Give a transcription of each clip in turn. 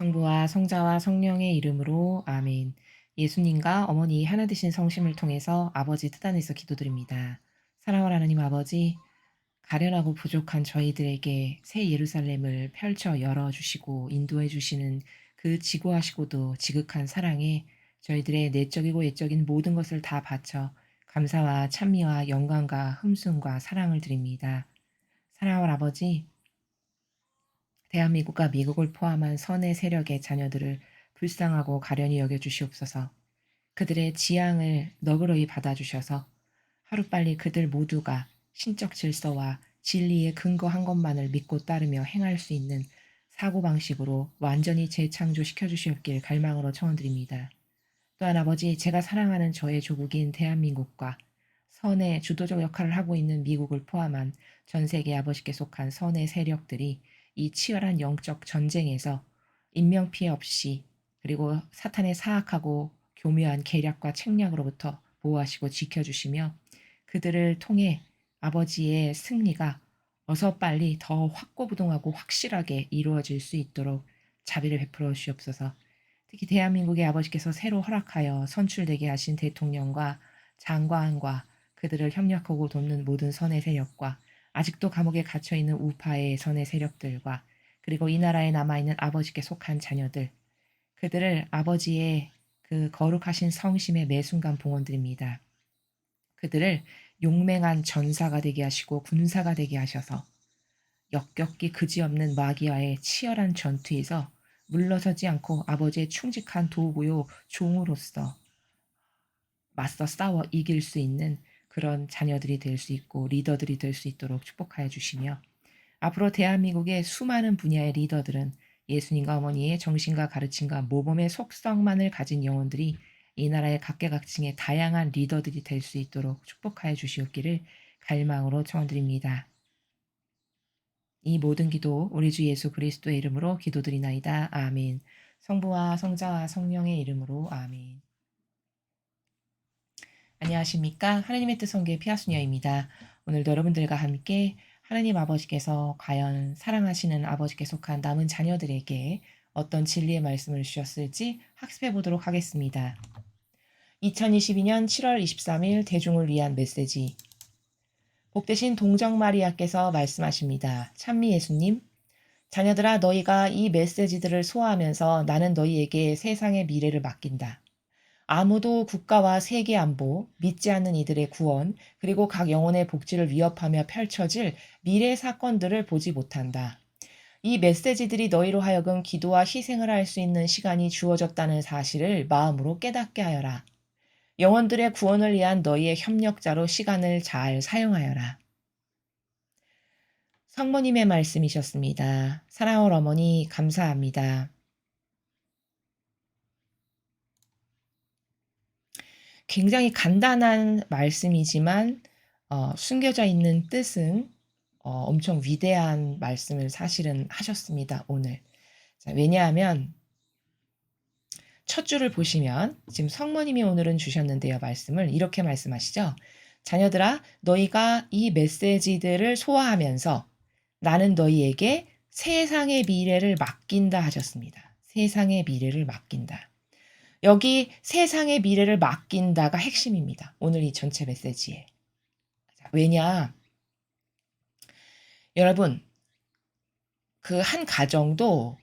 성부와 성자와 성령의 이름으로 아멘. 예수님과 어머니 하나 되신 성심을 통해서 아버지 뜻 안에서 기도드립니다. 사랑하는 하나님 아버지, 가련하고 부족한 저희들에게 새 예루살렘을 펼쳐 열어주시고 인도해 주시는 그 지고하시고도 지극한 사랑에 저희들의 내적이고 외적인 모든 것을 다 바쳐 감사와 찬미와 영광과 흠숭과 사랑을 드립니다. 사랑하는 아버지, 대한민국과 미국을 포함한 선의 세력의 자녀들을 불쌍하고 가련히 여겨주시옵소서. 그들의 지향을 너그러이 받아주셔서 하루빨리 그들 모두가 신적 질서와 진리에 근거한 것만을 믿고 따르며 행할 수 있는 사고방식으로 완전히 재창조시켜 주시옵길 갈망으로 청원드립니다. 또한 아버지, 제가 사랑하는 저의 조국인 대한민국과 선의 주도적 역할을 하고 있는 미국을 포함한 전 세계 아버지께 속한 선의 세력들이 이 치열한 영적 전쟁에서 인명피해 없이 그리고 사탄의 사악하고 교묘한 계략과 책략으로부터 보호하시고 지켜주시며 그들을 통해 아버지의 승리가 어서 빨리 더 확고부동하고 확실하게 이루어질 수 있도록 자비를 베풀어 주시옵소서. 특히 대한민국의 아버지께서 새로 허락하여 선출되게 하신 대통령과 장관과 그들을 협력하고 돕는 모든 선의 세력과 아직도 감옥에 갇혀 있는 우파의 선의 세력들과 그리고 이 나라에 남아있는 아버지께 속한 자녀들, 그들을 아버지의 그 거룩하신 성심의 매 순간 봉헌드립니다. 그들을 용맹한 전사가 되게 하시고 군사가 되게 하셔서 역겹기 그지없는 마귀와의 치열한 전투에서 물러서지 않고 아버지의 충직한 도구요 종으로서 맞서 싸워 이길 수 있는 그런 자녀들이 될 수 있고 리더들이 될 수 있도록 축복하여 주시며 앞으로 대한민국의 수많은 분야의 리더들은 예수님과 어머니의 정신과 가르침과 모범의 속성만을 가진 영혼들이 이 나라의 각계각층의 다양한 리더들이 될 수 있도록 축복하여 주시옵기를 갈망으로 청드립니다. 이 모든 기도 우리 주 예수 그리스도의 이름으로 기도드리나이다. 아멘. 성부와 성자와 성령의 이름으로 아멘. 안녕하십니까? 하나님의 뜻 성교의 피아수녀입니다. 오늘도 여러분들과 함께 하나님 아버지께서 과연 사랑하시는 아버지께 속한 남은 자녀들에게 어떤 진리의 말씀을 주셨을지 학습해 보도록 하겠습니다. 2022년 7월 23일 대중을 위한 메시지. 복되신 동정 마리아께서 말씀하십니다. 찬미 예수님, 자녀들아 너희가 이 메시지들을 소화하면서 나는 너희에게 세상의 미래를 맡긴다. 아무도 국가와 세계 안보, 믿지 않는 이들의 구원, 그리고 각 영혼의 복지를 위협하며 펼쳐질 미래 사건들을 보지 못한다. 이 메시지들이 너희로 하여금 기도와 희생을 할 수 있는 시간이 주어졌다는 사실을 마음으로 깨닫게 하여라. 영혼들의 구원을 위한 너희의 협력자로 시간을 잘 사용하여라. 성모님의 말씀이셨습니다. 사랑하는 어머니 감사합니다. 굉장히 간단한 말씀이지만 숨겨져 있는 뜻은 엄청 위대한 말씀을 사실은 하셨습니다. 오늘. 자, 왜냐하면 첫 줄을 보시면 지금 성모님이 오늘은 주셨는데요. 말씀을 이렇게 말씀하시죠. 자녀들아 너희가 이 메시지들을 소화하면서 나는 너희에게 세상의 미래를 맡긴다 하셨습니다. 세상의 미래를 맡긴다. 여기 세상의 미래를 맡긴다가 핵심입니다. 오늘 이 전체 메시지에. 왜냐? 여러분, 그 한 가정도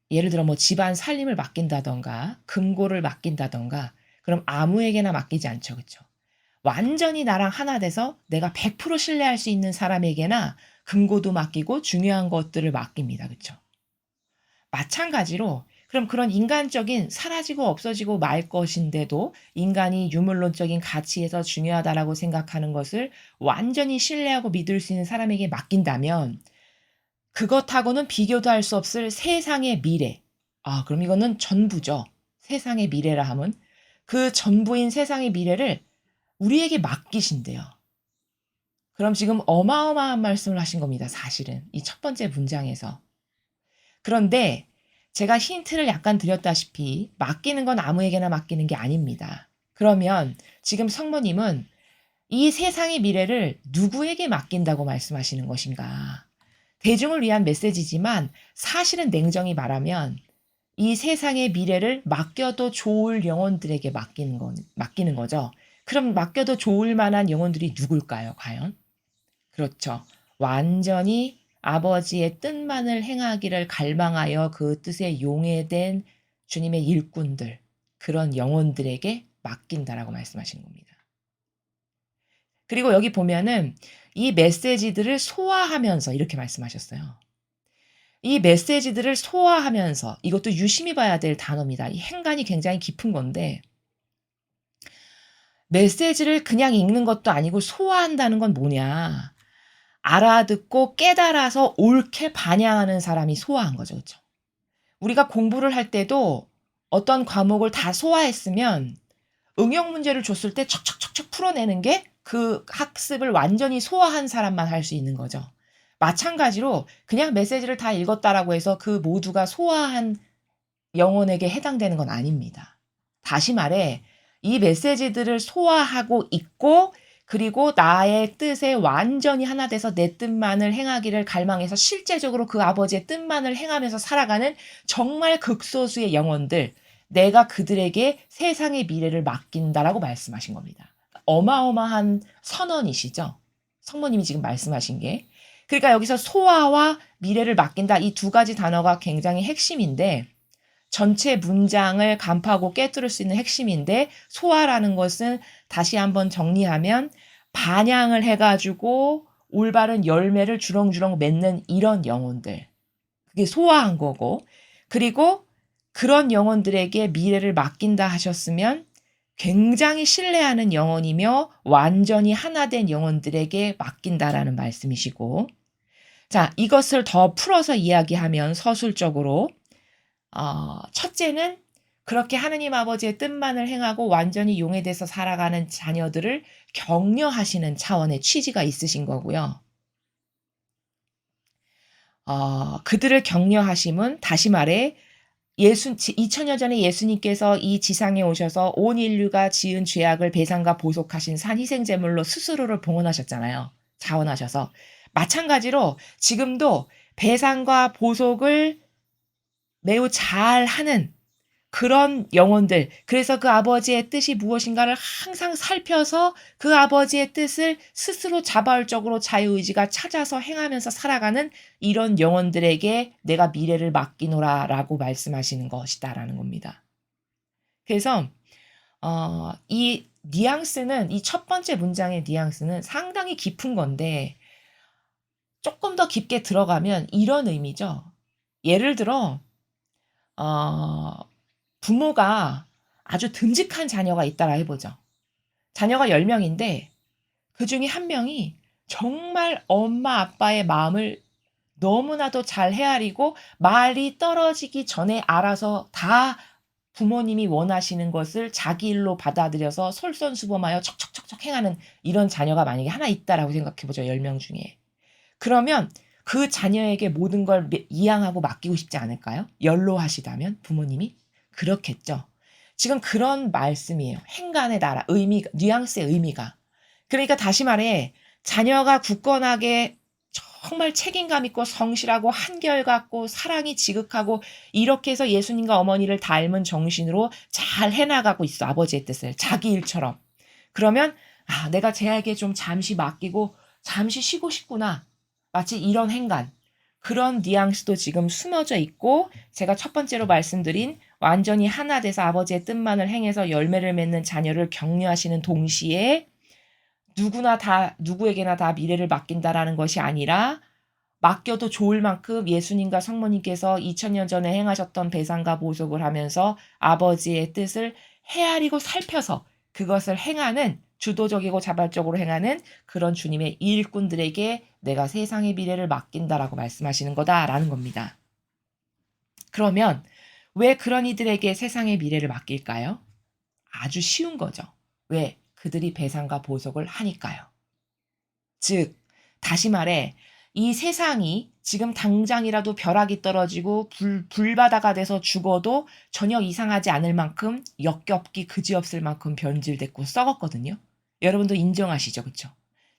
예를 들어 뭐 집안 살림을 맡긴다던가 금고를 맡긴다던가 그럼 아무에게나 맡기지 않죠. 그쵸? 완전히 나랑 하나 돼서 내가 100% 신뢰할 수 있는 사람에게나 금고도 맡기고 중요한 것들을 맡깁니다. 그쵸? 마찬가지로 그럼 그런 인간적인 사라지고 없어지고 말 것인데도 인간이 유물론적인 가치에서 중요하다라고 생각하는 것을 완전히 신뢰하고 믿을 수 있는 사람에게 맡긴다면 그것하고는 비교도 할 수 없을 세상의 미래. 아, 그럼 이거는 전부죠. 세상의 미래라 함은 그 전부인 세상의 미래를 우리에게 맡기신대요. 그럼 지금 어마어마한 말씀을 하신 겁니다. 사실은 이 첫 번째 문장에서. 그런데 제가 힌트를 약간 드렸다시피 맡기는 건 아무에게나 맡기는 게 아닙니다. 그러면 지금 성모님은 이 세상의 미래를 누구에게 맡긴다고 말씀하시는 것인가? 대중을 위한 메시지지만 사실은 냉정히 말하면 이 세상의 미래를 맡겨도 좋을 영혼들에게 맡기는 거죠. 그럼 맡겨도 좋을 만한 영혼들이 누굴까요, 과연? 그렇죠. 완전히 아버지의 뜻만을 행하기를 갈망하여 그 뜻에 용해된 주님의 일꾼들, 그런 영혼들에게 맡긴다라고 말씀하시는 겁니다. 그리고 여기 보면은 이 메시지들을 소화하면서 이렇게 말씀하셨어요. 이 메시지들을 소화하면서, 이것도 유심히 봐야 될 단어입니다. 이 행간이 굉장히 깊은 건데, 메시지를 그냥 읽는 것도 아니고 소화한다는 건 뭐냐? 알아듣고 깨달아서 옳게 반영하는 사람이 소화한 거죠. 그렇죠? 우리가 공부를 할 때도 어떤 과목을 다 소화했으면 응용 문제를 줬을 때 척척척척 풀어내는 게 그 학습을 완전히 소화한 사람만 할 수 있는 거죠. 마찬가지로 그냥 메시지를 다 읽었다라고 해서 그 모두가 소화한 영혼에게 해당되는 건 아닙니다. 다시 말해 이 메시지들을 소화하고 있고, 그리고 나의 뜻에 완전히 하나 돼서 내 뜻만을 행하기를 갈망해서 실제적으로 그 아버지의 뜻만을 행하면서 살아가는 정말 극소수의 영혼들, 내가 그들에게 세상의 미래를 맡긴다라고 말씀하신 겁니다. 어마어마한 선언이시죠. 성모님이 지금 말씀하신 게. 그러니까 여기서 소화와 미래를 맡긴다, 이 두 가지 단어가 굉장히 핵심인데, 전체 문장을 간파하고 깨뜨릴 수 있는 핵심인데, 소화라는 것은 다시 한번 정리하면 반향을 해가지고 올바른 열매를 주렁주렁 맺는 이런 영혼들, 그게 소화한 거고, 그리고 그런 영혼들에게 미래를 맡긴다 하셨으면 굉장히 신뢰하는 영혼이며 완전히 하나 된 영혼들에게 맡긴다라는 말씀이시고, 자, 이것을 더 풀어서 이야기하면 서술적으로 첫째는 그렇게 하느님 아버지의 뜻만을 행하고 완전히 용해돼서 살아가는 자녀들을 격려하시는 차원의 취지가 있으신 거고요. 그들을 격려하심은 다시 말해 2000년 전에 예수님께서 이 지상에 오셔서 온 인류가 지은 죄악을 배상과 보속하신 산 희생제물로 스스로를 봉헌하셨잖아요. 자원하셔서. 마찬가지로 지금도 배상과 보속을 매우 잘하는 그런 영혼들, 그래서 그 아버지의 뜻이 무엇인가를 항상 살펴서 그 아버지의 뜻을 스스로 자발적으로 자유의지가 찾아서 행하면서 살아가는 이런 영혼들에게 내가 미래를 맡기노라 라고 말씀하시는 것이다라는 겁니다. 그래서 이 뉘앙스는, 이 첫 번째 문장의 뉘앙스는 상당히 깊은 건데, 조금 더 깊게 들어가면 이런 의미죠. 예를 들어 부모가 아주 듬직한 자녀가 있다라 해보죠. 자녀가 10명인데 그 중에 한 명이 정말 엄마 아빠의 마음을 너무나도 잘 헤아리고 말이 떨어지기 전에 알아서 다 부모님이 원하시는 것을 자기 일로 받아들여서 솔선수범하여 척척척척 행하는 이런 자녀가 만약에 하나 있다라고 생각해보죠. 10명 중에. 그러면 그 자녀에게 모든 걸 이양하고 맡기고 싶지 않을까요? 연로하시다면 부모님이? 그렇겠죠. 지금 그런 말씀이에요. 행간의 나라, 의미, 뉘앙스의 의미가. 그러니까 다시 말해 자녀가 굳건하게 정말 책임감 있고 성실하고 한결같고 사랑이 지극하고 이렇게 해서 예수님과 어머니를 닮은 정신으로 잘 해나가고 있어. 아버지의 뜻을 자기 일처럼. 그러면 내가 쟤에게 좀 잠시 맡기고 잠시 쉬고 싶구나. 마치 이런 행간, 그런 뉘앙스도 지금 숨어져 있고, 제가 첫 번째로 말씀드린 완전히 하나 돼서 아버지의 뜻만을 행해서 열매를 맺는 자녀를 격려하시는 동시에 누구에게나 다 미래를 맡긴다라는 것이 아니라 맡겨도 좋을 만큼 예수님과 성모님께서 2000년 전에 행하셨던 배상과 보속을 하면서 아버지의 뜻을 헤아리고 살펴서 그것을 행하는, 주도적이고 자발적으로 행하는 그런 주님의 일꾼들에게 내가 세상의 미래를 맡긴다라고 말씀하시는 거다라는 겁니다. 그러면 왜 그런 이들에게 세상의 미래를 맡길까요? 아주 쉬운 거죠. 왜? 그들이 배상과 보속을 하니까요. 즉, 다시 말해 이 세상이 지금 당장이라도 벼락이 떨어지고 불바다가 돼서 죽어도 전혀 이상하지 않을 만큼, 역겹기 그지없을 만큼 변질됐고 썩었거든요. 여러분도 인정하시죠? 그렇죠?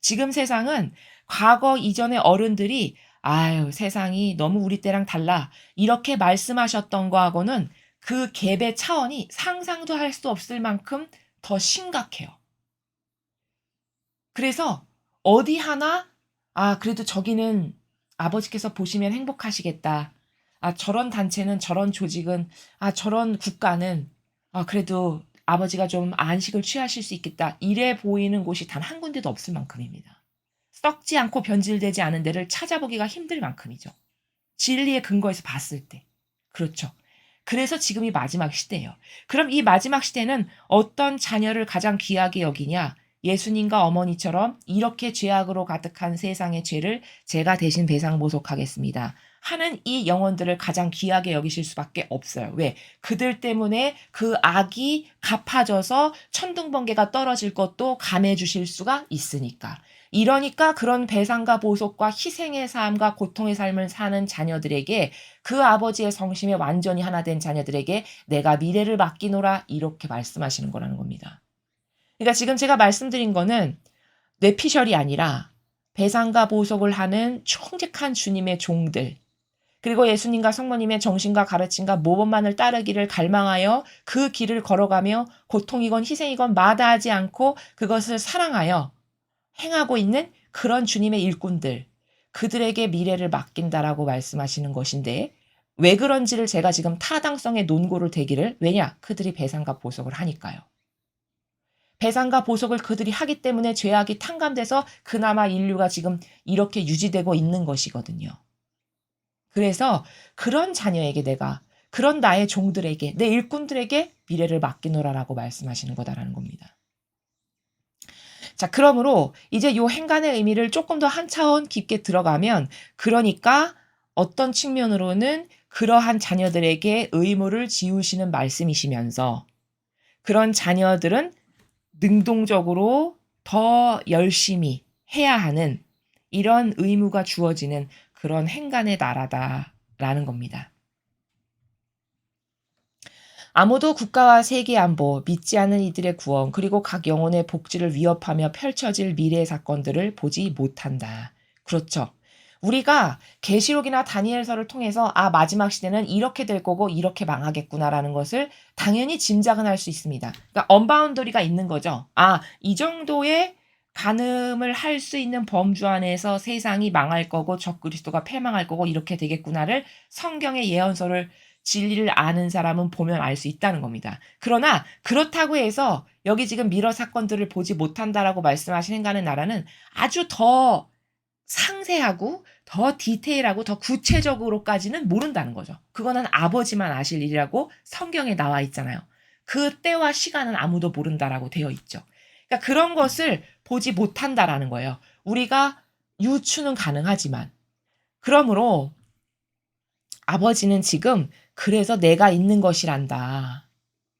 지금 세상은 과거 이전의 어른들이 아유, 세상이 너무 우리 때랑 달라. 이렇게 말씀하셨던 거하고는 그 갭의 차원이 상상도 할 수 없을 만큼 더 심각해요. 그래서 어디 하나, 아, 그래도 저기는 아버지께서 보시면 행복하시겠다. 아, 저런 단체는, 저런 조직은, 아, 저런 국가는, 아, 그래도 아버지가 좀 안식을 취하실 수 있겠다. 이래 보이는 곳이 단 한 군데도 없을 만큼입니다. 썩지 않고 변질되지 않은 데를 찾아보기가 힘들 만큼이죠. 진리의 근거에서 봤을 때. 그렇죠. 그래서 지금이 마지막 시대예요. 그럼 이 마지막 시대는 어떤 자녀를 가장 귀하게 여기냐? 예수님과 어머니처럼 이렇게 죄악으로 가득한 세상의 죄를 제가 대신 배상보속하겠습니다 하는 이 영혼들을 가장 귀하게 여기실 수밖에 없어요. 왜? 그들 때문에 그 악이 갚아져서 천둥번개가 떨어질 것도 감해 주실 수가 있으니까. 이러니까 그런 배상과 보속과 희생의 삶과 고통의 삶을 사는 자녀들에게, 그 아버지의 성심에 완전히 하나 된 자녀들에게 내가 미래를 맡기노라, 이렇게 말씀하시는 거라는 겁니다. 그러니까 지금 제가 말씀드린 거는 뇌피셜이 아니라 배상과 보속을 하는 총직한 주님의 종들, 그리고 예수님과 성모님의 정신과 가르침과 모범만을 따르기를 갈망하여 그 길을 걸어가며 고통이건 희생이건 마다하지 않고 그것을 사랑하여 행하고 있는 그런 주님의 일꾼들, 그들에게 미래를 맡긴다라고 말씀하시는 것인데, 왜 그런지를 제가 지금 타당성의 논고를 대기를, 왜냐? 그들이 배상과 보속을 하니까요. 배상과 보속을 그들이 하기 때문에 죄악이 탕감돼서 그나마 인류가 지금 이렇게 유지되고 있는 것이거든요. 그래서 그런 자녀에게 내가, 그런 나의 종들에게, 내 일꾼들에게 미래를 맡기노라라고 말씀하시는 거다라는 겁니다. 자, 그러므로 이제 요 행간의 의미를 조금 더 한 차원 깊게 들어가면, 그러니까 어떤 측면으로는 그러한 자녀들에게 의무를 지우시는 말씀이시면서 그런 자녀들은 능동적으로 더 열심히 해야 하는 이런 의무가 주어지는 그런 행간의 나라다라는 겁니다. 아무도 국가와 세계 안보, 믿지 않는 이들의 구원, 그리고 각 영혼의 복지를 위협하며 펼쳐질 미래의 사건들을 보지 못한다. 그렇죠. 우리가 계시록이나 다니엘서를 통해서 아, 마지막 시대는 이렇게 될 거고 이렇게 망하겠구나라는 것을 당연히 짐작은 할 수 있습니다. 그러니까 언바운더리가 있는 거죠. 아, 이 정도의 가늠을 할 수 있는 범주 안에서 세상이 망할 거고 적그리스도가 패망할 거고 이렇게 되겠구나를 성경의 예언서를, 진리를 아는 사람은 보면 알 수 있다는 겁니다. 그러나 그렇다고 해서 여기 지금 미러 사건들을 보지 못한다라고 말씀하신 행간의 나라는 아주 더 상세하고 더 디테일하고 더 구체적으로까지는 모른다는 거죠. 그거는 아버지만 아실 일이라고 성경에 나와 있잖아요. 그 때와 시간은 아무도 모른다라고 되어 있죠. 그러니까 그런 것을 보지 못한다라는 거예요. 우리가 유추는 가능하지만. 그러므로 아버지는 지금 그래서 내가 있는 것이란다,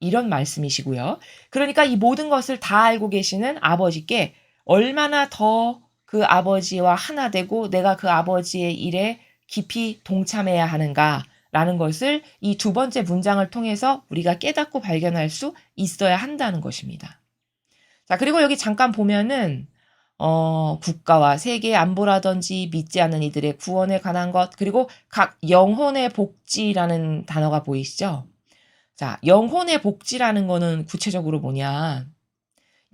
이런 말씀이시고요. 그러니까 이 모든 것을 다 알고 계시는 아버지께 얼마나 더 그 아버지와 하나 되고 내가 그 아버지의 일에 깊이 동참해야 하는가라는 것을 이 두 번째 문장을 통해서 우리가 깨닫고 발견할 수 있어야 한다는 것입니다. 자, 그리고 여기 잠깐 보면은 국가와 세계의 안보라든지 믿지 않는 이들의 구원에 관한 것, 그리고 각 영혼의 복지라는 단어가 보이시죠? 자, 영혼의 복지라는 거는 구체적으로 뭐냐?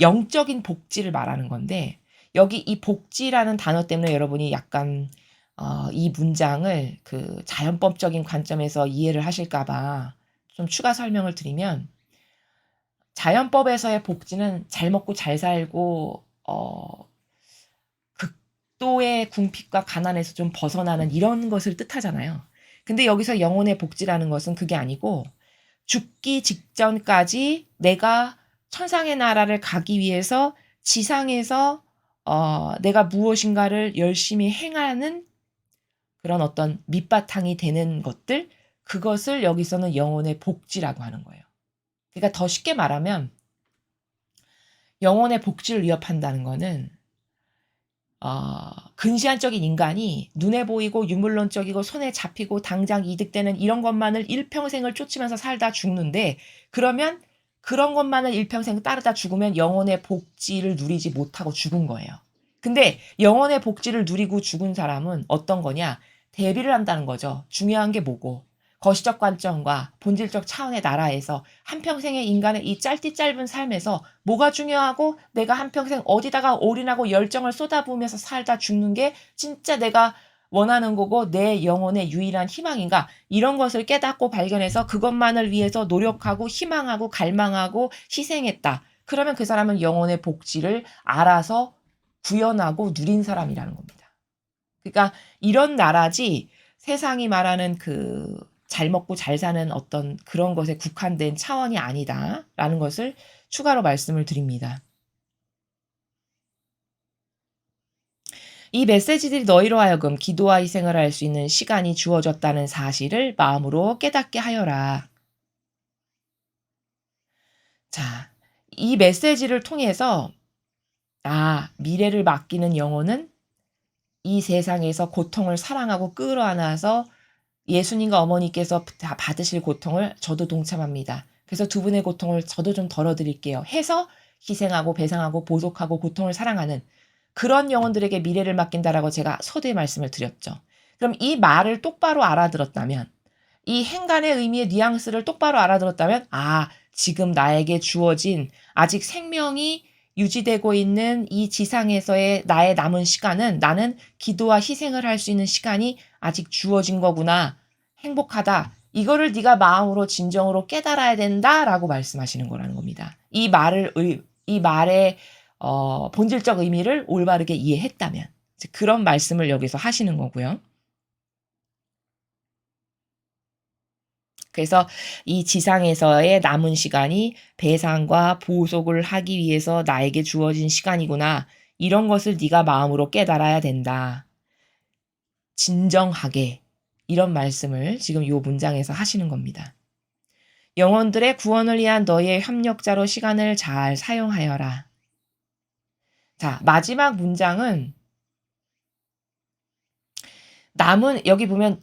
영적인 복지를 말하는 건데, 여기 이 복지라는 단어 때문에 여러분이 약간 이 문장을 그 자연법적인 관점에서 이해를 하실까봐 좀 추가 설명을 드리면, 자연법에서의 복지는 잘 먹고 잘 살고 극도의 궁핍과 가난에서 좀 벗어나는 이런 것을 뜻하잖아요. 근데 여기서 영혼의 복지라는 것은 그게 아니고 죽기 직전까지 내가 천상의 나라를 가기 위해서 지상에서 내가 무엇인가를 열심히 행하는 그런 어떤 밑바탕이 되는 것들, 그것을 여기서는 영혼의 복지라고 하는 거예요. 그러니까 더 쉽게 말하면 영혼의 복지를 위협한다는 거는 근시안적인 인간이 눈에 보이고 유물론적이고 손에 잡히고 당장 이득되는 이런 것만을 일평생을 쫓으면서 살다 죽는데, 그러면 그런 것만을 일평생 따르다 죽으면 영혼의 복지를 누리지 못하고 죽은 거예요. 근데 영혼의 복지를 누리고 죽은 사람은 어떤 거냐? 대비를 한다는 거죠. 중요한 게 뭐고? 거시적 관점과 본질적 차원의 나라에서 한평생의 인간의 이 짧디 짧은 삶에서 뭐가 중요하고 내가 한평생 어디다가 올인하고 열정을 쏟아부으면서 살다 죽는 게 진짜 내가 원하는 거고 내 영혼의 유일한 희망인가? 이런 것을 깨닫고 발견해서 그것만을 위해서 노력하고 희망하고 갈망하고 희생했다. 그러면 그 사람은 영혼의 복지를 알아서 구현하고 누린 사람이라는 겁니다. 그러니까 이런 나라지 세상이 말하는 그 잘 먹고 잘 사는 어떤 그런 것에 국한된 차원이 아니다라는 것을 추가로 말씀을 드립니다. 이 메시지들이 너희로 하여금 기도와 희생을 할 수 있는 시간이 주어졌다는 사실을 마음으로 깨닫게 하여라. 자, 이 메시지를 통해서 미래를 맡기는 영혼은 이 세상에서 고통을 사랑하고 끌어안아서 예수님과 어머니께서 다 받으실 고통을 저도 동참합니다. 그래서 두 분의 고통을 저도 좀 덜어드릴게요. 해서 희생하고 배상하고 보속하고 고통을 사랑하는 그런 영혼들에게 미래를 맡긴다라고 제가 서두에 말씀을 드렸죠. 그럼 이 말을 똑바로 알아들었다면, 이 행간의 의미의 뉘앙스를 똑바로 알아들었다면, 지금 나에게 주어진 아직 생명이 유지되고 있는 이 지상에서의 나의 남은 시간은 나는 기도와 희생을 할 수 있는 시간이 아직 주어진 거구나. 행복하다. 이거를 네가 마음으로 진정으로 깨달아야 된다라고 말씀하시는 거라는 겁니다. 이 말의 본질적 의미를 올바르게 이해했다면 그런 말씀을 여기서 하시는 거고요. 그래서 이 지상에서의 남은 시간이 배상과 보속을 하기 위해서 나에게 주어진 시간이구나. 이런 것을 네가 마음으로 깨달아야 된다. 진정하게 이런 말씀을 지금 이 문장에서 하시는 겁니다. 영혼들의 구원을 위한 너의 협력자로 시간을 잘 사용하여라. 자, 마지막 문장은 여기 보면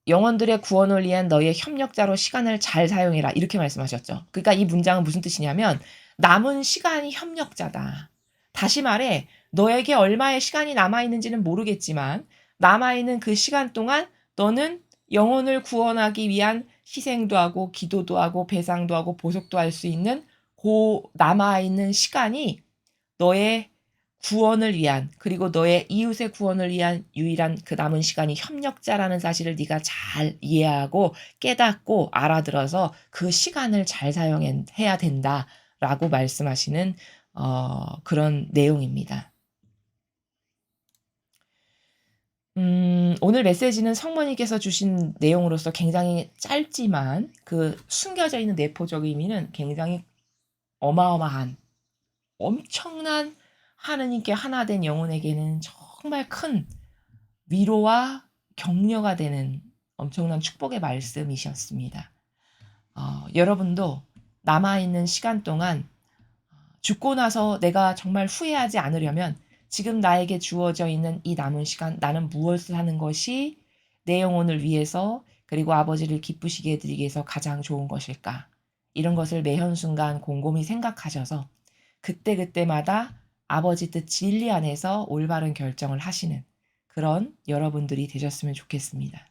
영혼들의 구원을 위한 너의 협력자로 시간을 잘 사용해라. 이렇게 말씀하셨죠. 그러니까 이 문장은 무슨 뜻이냐면 남은 시간이 협력자다. 다시 말해 너에게 얼마의 시간이 남아있는지는 모르겠지만 남아있는 그 시간 동안 너는 영혼을 구원하기 위한 희생도 하고 기도도 하고 배상도 하고 보속도 할 수 있는 그 남아있는 시간이 너의 구원을 위한 그리고 너의 이웃의 구원을 위한 유일한 그 남은 시간이 협력자라는 사실을 네가 잘 이해하고 깨닫고 알아들어서 그 시간을 잘 사용해야 된다라고 말씀하시는 그런 내용입니다. 오늘 메시지는 성모님께서 주신 내용으로서 굉장히 짧지만 그 숨겨져 있는 내포적 의미는 굉장히 어마어마한 엄청난 하느님께 하나 된 영혼에게는 정말 큰 위로와 격려가 되는 엄청난 축복의 말씀이셨습니다. 여러분도 남아있는 시간 동안 죽고 나서 내가 정말 후회하지 않으려면 지금 나에게 주어져 있는 이 남은 시간 나는 무엇을 하는 것이 내 영혼을 위해서 그리고 아버지를 기쁘시게 해드리기 위해서 가장 좋은 것일까? 이런 것을 매 현순간 곰곰이 생각하셔서 그때그때마다 아버지 뜻 진리 안에서 올바른 결정을 하시는 그런 여러분들이 되셨으면 좋겠습니다.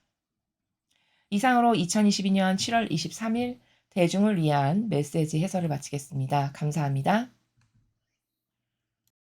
이상으로 2022년 7월 23일 대중을 위한 메시지 해설을 마치겠습니다. 감사합니다.